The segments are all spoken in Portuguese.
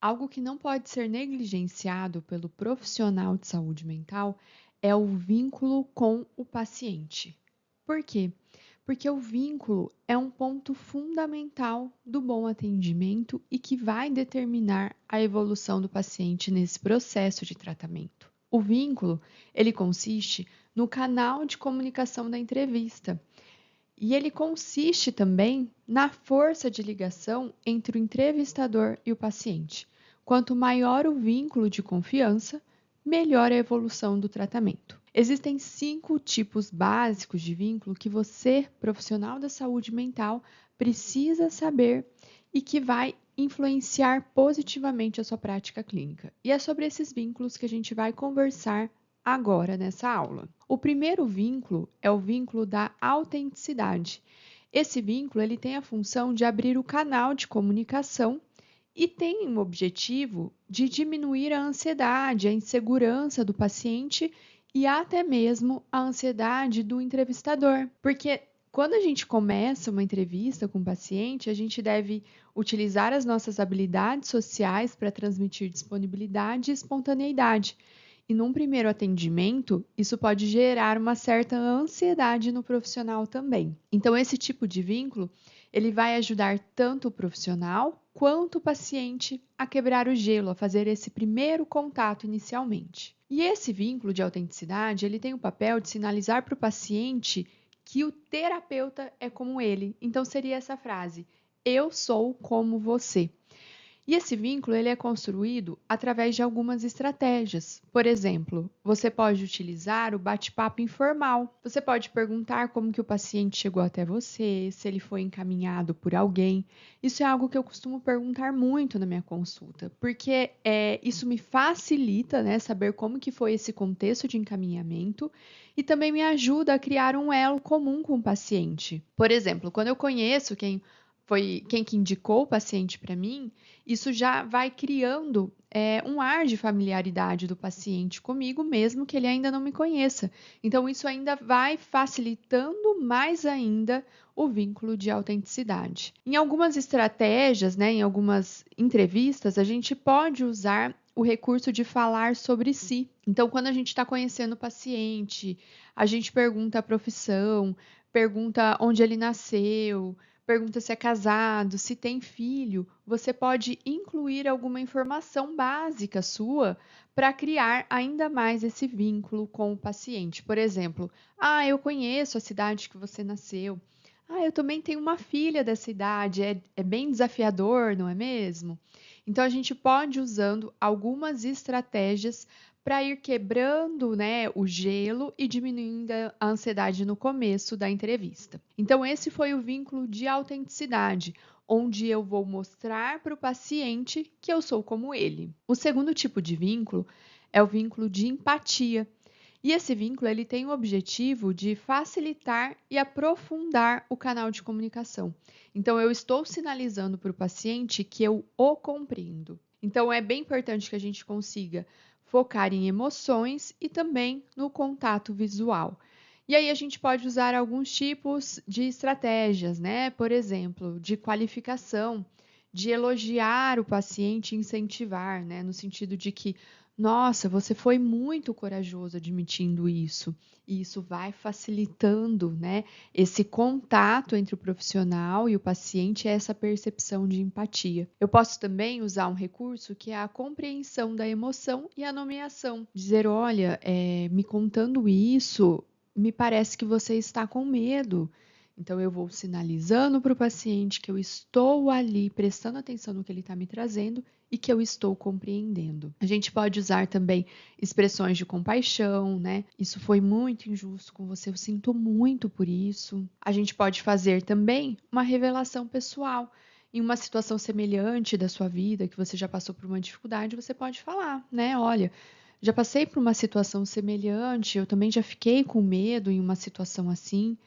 Algo que não pode ser negligenciado pelo profissional de saúde mental é o vínculo com o paciente. Por quê? Porque o vínculo é um ponto fundamental do bom atendimento e que vai determinar a evolução do paciente nesse processo de tratamento. O vínculo, ele consiste no canal de comunicação da entrevista. E ele consiste também na força de ligação entre o entrevistador e o paciente. Quanto maior o vínculo de confiança, melhor a evolução do tratamento. Existem 5 tipos básicos de vínculo que você, profissional da saúde mental, precisa saber e que vai influenciar positivamente a sua prática clínica. E é sobre esses vínculos que a gente vai conversar agora nessa aula. O primeiro vínculo é o vínculo da autenticidade. Esse vínculo ele tem a função de abrir o canal de comunicação e tem o objetivo de diminuir a ansiedade, a insegurança do paciente e até mesmo a ansiedade do entrevistador. Porque quando a gente começa uma entrevista com o paciente, a gente deve utilizar as nossas habilidades sociais para transmitir disponibilidade e espontaneidade. E num primeiro atendimento, isso pode gerar uma certa ansiedade no profissional também. Então, esse tipo de vínculo, ele vai ajudar tanto o profissional quanto o paciente a quebrar o gelo, a fazer esse primeiro contato inicialmente. E esse vínculo de autenticidade, ele tem o papel de sinalizar para o paciente que o terapeuta é como ele. Então, seria essa frase: eu sou como você. E esse vínculo ele é construído através de algumas estratégias. Por exemplo, você pode utilizar o bate-papo informal. Você pode perguntar como que o paciente chegou até você, se ele foi encaminhado por alguém. Isso é algo que eu costumo perguntar muito na minha consulta, porque isso me facilita, né, saber como que foi esse contexto de encaminhamento e também me ajuda a criar um elo comum com o paciente. Por exemplo, quando eu conheço quem foi quem que indicou o paciente para mim, isso já vai criando um ar de familiaridade do paciente comigo, mesmo que ele ainda não me conheça. Então, isso ainda vai facilitando mais ainda o vínculo de autenticidade. Em algumas estratégias, né, em algumas entrevistas, a gente pode usar o recurso de falar sobre si. Então, quando a gente está conhecendo o paciente, a gente pergunta a profissão, pergunta onde ele nasceu, pergunta se é casado, se tem filho, você pode incluir alguma informação básica sua para criar ainda mais esse vínculo com o paciente. Por exemplo, eu conheço a cidade que você nasceu. Eu também tenho uma filha dessa idade. É bem desafiador, não é mesmo? Então, a gente pode ir usando algumas estratégias para ir quebrando, né, o gelo e diminuindo a ansiedade no começo da entrevista. Então, esse foi o vínculo de autenticidade, onde eu vou mostrar para o paciente que eu sou como ele. O segundo tipo de vínculo é o vínculo de empatia. E esse vínculo ele tem o objetivo de facilitar e aprofundar o canal de comunicação. Então, eu estou sinalizando para o paciente que eu o compreendo. Então, é bem importante que a gente consiga focar em emoções e também no contato visual. E aí a gente pode usar alguns tipos de estratégias, né? Por exemplo, de qualificação, de elogiar o paciente e incentivar, né? No sentido de que, nossa, você foi muito corajoso admitindo isso. E isso vai facilitando, né, esse contato entre o profissional e o paciente, essa percepção de empatia. Eu posso também usar um recurso que é a compreensão da emoção e a nomeação. Dizer, olha, me contando isso, me parece que você está com medo. Então, eu vou sinalizando para o paciente que eu estou ali prestando atenção no que ele está me trazendo e que eu estou compreendendo. A gente pode usar também expressões de compaixão, né? Isso foi muito injusto com você, eu sinto muito por isso. A gente pode fazer também uma revelação pessoal. Em uma situação semelhante da sua vida, que você já passou por uma dificuldade, você pode falar, né? Olha, já passei por uma situação semelhante, eu também já fiquei com medo em uma situação assim.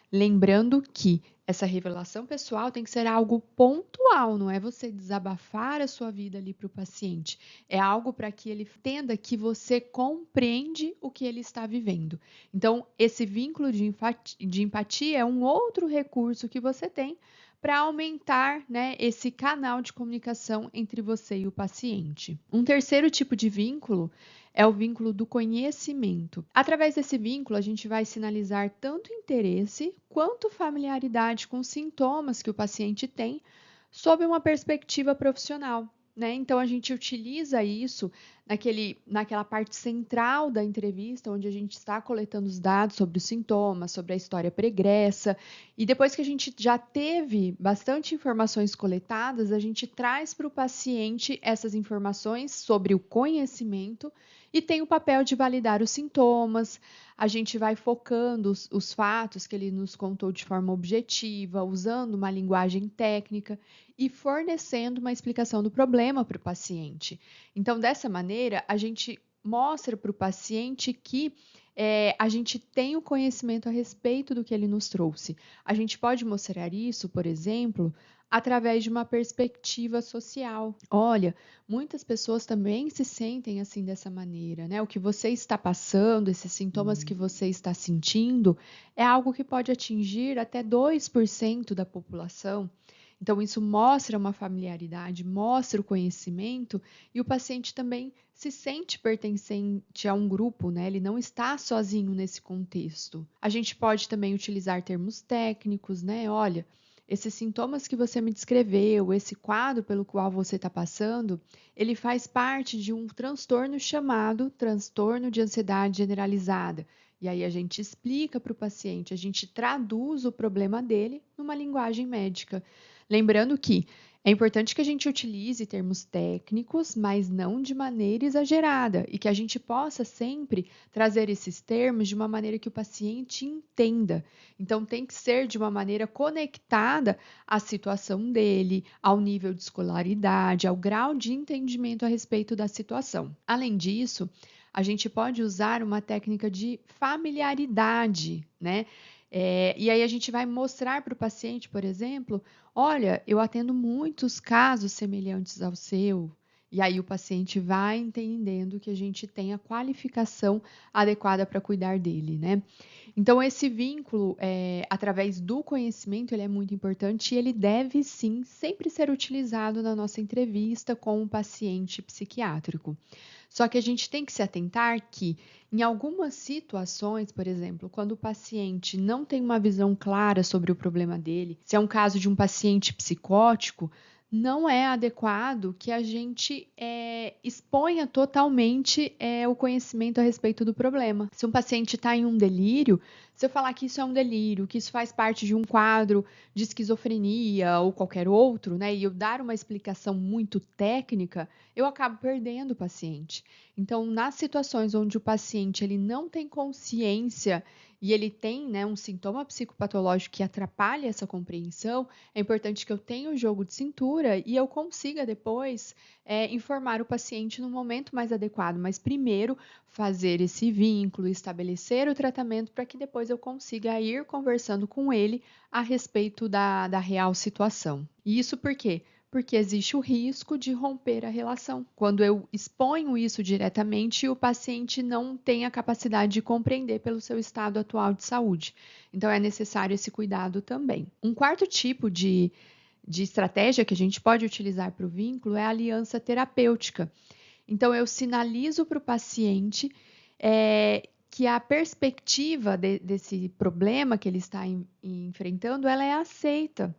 Lembrando que essa revelação pessoal tem que ser algo pontual, não é você desabafar a sua vida ali para o paciente. É algo para que ele entenda que você compreende o que ele está vivendo. Então, esse vínculo de empatia é um outro recurso que você tem para aumentar, né, esse canal de comunicação entre você e o paciente. Um terceiro tipo de vínculo é o vínculo do conhecimento. Através desse vínculo, a gente vai sinalizar tanto interesse quanto familiaridade com os sintomas que o paciente tem sob uma perspectiva profissional. Né? Então, a gente utiliza isso naquela parte central da entrevista, onde a gente está coletando os dados sobre os sintomas, sobre a história pregressa, e depois que a gente já teve bastante informações coletadas, a gente traz para o paciente essas informações sobre o conhecimento e tem o papel de validar os sintomas. A gente vai focando os fatos que ele nos contou de forma objetiva, usando uma linguagem técnica e fornecendo uma explicação do problema para o paciente. Então, dessa maneira, a gente mostra para o paciente que a gente tem o conhecimento a respeito do que ele nos trouxe. A gente pode mostrar isso, por exemplo, através de uma perspectiva social. Olha, muitas pessoas também se sentem assim dessa maneira, né? O que você está passando, esses sintomas que você está sentindo, é algo que pode atingir até 2% da população. Então, isso mostra uma familiaridade, mostra o conhecimento e o paciente também se sente pertencente a um grupo, né? Ele não está sozinho nesse contexto. A gente pode também utilizar termos técnicos, né? Olha, esses sintomas que você me descreveu, esse quadro pelo qual você está passando, ele faz parte de um transtorno chamado transtorno de ansiedade generalizada. E aí a gente explica para o paciente, a gente traduz o problema dele numa linguagem médica. Lembrando que é importante que a gente utilize termos técnicos, mas não de maneira exagerada, e que a gente possa sempre trazer esses termos de uma maneira que o paciente entenda. Então, tem que ser de uma maneira conectada à situação dele, ao nível de escolaridade, ao grau de entendimento a respeito da situação. Além disso, a gente pode usar uma técnica de familiaridade, né? E aí a gente vai mostrar para o paciente, por exemplo, olha, eu atendo muitos casos semelhantes ao seu. E aí o paciente vai entendendo que a gente tem a qualificação adequada para cuidar dele, né? Então, esse vínculo, através do conhecimento, ele é muito importante e ele deve, sim, sempre ser utilizado na nossa entrevista com o paciente psiquiátrico. Só que a gente tem que se atentar que, em algumas situações, por exemplo, quando o paciente não tem uma visão clara sobre o problema dele, se é um caso de um paciente psicótico, não é adequado que a gente exponha totalmente o conhecimento a respeito do problema. Se um paciente está em um delírio, se eu falar que isso é um delírio, que isso faz parte de um quadro de esquizofrenia ou qualquer outro, né, e eu dar uma explicação muito técnica, eu acabo perdendo o paciente. Então, nas situações onde o paciente ele não tem consciência e ele tem, né, um sintoma psicopatológico que atrapalha essa compreensão, é importante que eu tenha o jogo de cintura e eu consiga depois informar o paciente no momento mais adequado, mas primeiro fazer esse vínculo, estabelecer o tratamento para que depois eu consiga ir conversando com ele a respeito da real situação. E isso por quê? Porque existe o risco de romper a relação. Quando eu exponho isso diretamente, o paciente não tem a capacidade de compreender pelo seu estado atual de saúde. Então, é necessário esse cuidado também. Um quarto tipo de estratégia que a gente pode utilizar para o vínculo é a aliança terapêutica. Então, eu sinalizo para o paciente que a perspectiva desse problema que ele está enfrentando, ela é aceita.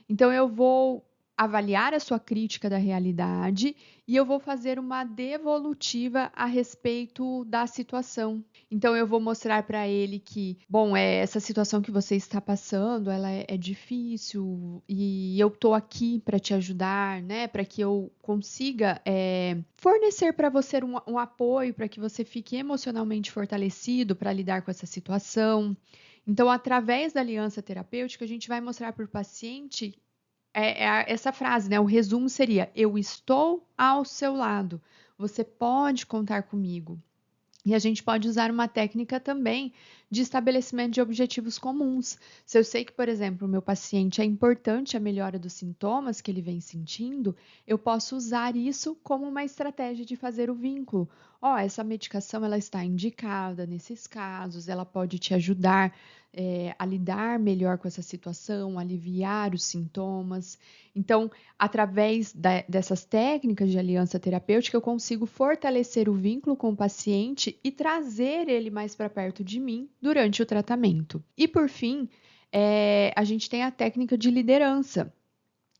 Então, eu vou avaliar a sua crítica da realidade e eu vou fazer uma devolutiva a respeito da situação. Então, eu vou mostrar para ele que, bom, essa situação que você está passando, ela é difícil e eu estou aqui para te ajudar, né? Para que eu consiga fornecer para você um apoio, para que você fique emocionalmente fortalecido para lidar com essa situação. Então, através da aliança terapêutica, a gente vai mostrar para o paciente essa frase, né? O resumo seria: eu estou ao seu lado, você pode contar comigo. E a gente pode usar uma técnica também de estabelecimento de objetivos comuns. Se eu sei que, por exemplo, o meu paciente é importante a melhora dos sintomas que ele vem sentindo, eu posso usar isso como uma estratégia de fazer o vínculo. Essa medicação ela está indicada nesses casos, ela pode te ajudar a lidar melhor com essa situação, aliviar os sintomas. Então, através dessas técnicas de aliança terapêutica, eu consigo fortalecer o vínculo com o paciente e trazer ele mais para perto de mim durante o tratamento. E, por fim, a gente tem a técnica de liderança,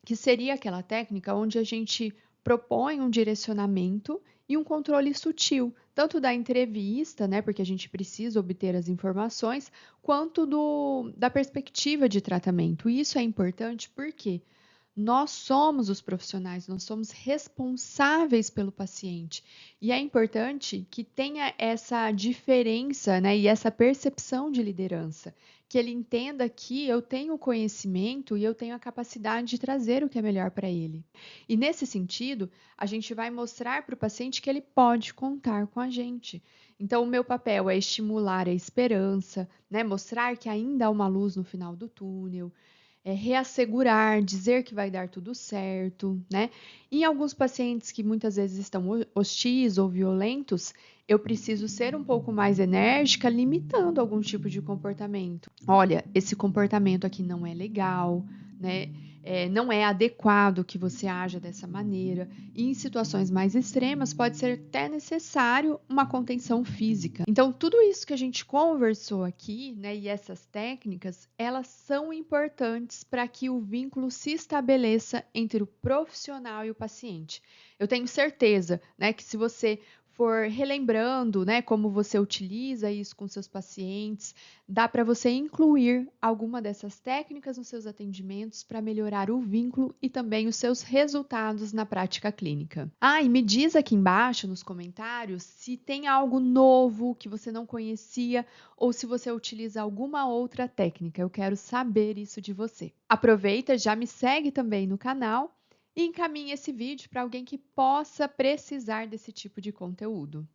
que seria aquela técnica onde a gente propõe um direcionamento e um controle sutil, tanto da entrevista, né, porque a gente precisa obter as informações, quanto da perspectiva de tratamento. E isso é importante porque nós somos os profissionais, nós somos responsáveis pelo paciente. E é importante que tenha essa diferença, né, e essa percepção de liderança, que ele entenda que eu tenho o conhecimento e eu tenho a capacidade de trazer o que é melhor para ele. E nesse sentido, a gente vai mostrar para o paciente que ele pode contar com a gente. Então, o meu papel é estimular a esperança, né, mostrar que ainda há uma luz no final do túnel, reassegurar, dizer que vai dar tudo certo, né? Em alguns pacientes que muitas vezes estão hostis ou violentos, eu preciso ser um pouco mais enérgica, limitando algum tipo de comportamento. Olha, esse comportamento aqui não é legal, né? Não é adequado que você haja dessa maneira. E em situações mais extremas, pode ser até necessário uma contenção física. Então, tudo isso que a gente conversou aqui, né, e essas técnicas, elas são importantes para que o vínculo se estabeleça entre o profissional e o paciente. Eu tenho certeza, né, que se você for relembrando, né, como você utiliza isso com seus pacientes, dá para você incluir alguma dessas técnicas nos seus atendimentos para melhorar o vínculo e também os seus resultados na prática clínica. Ah, e me diz aqui embaixo nos comentários se tem algo novo que você não conhecia ou se você utiliza alguma outra técnica. Eu quero saber isso de você. Aproveita, já me segue também no canal e encaminhe esse vídeo para alguém que possa precisar desse tipo de conteúdo.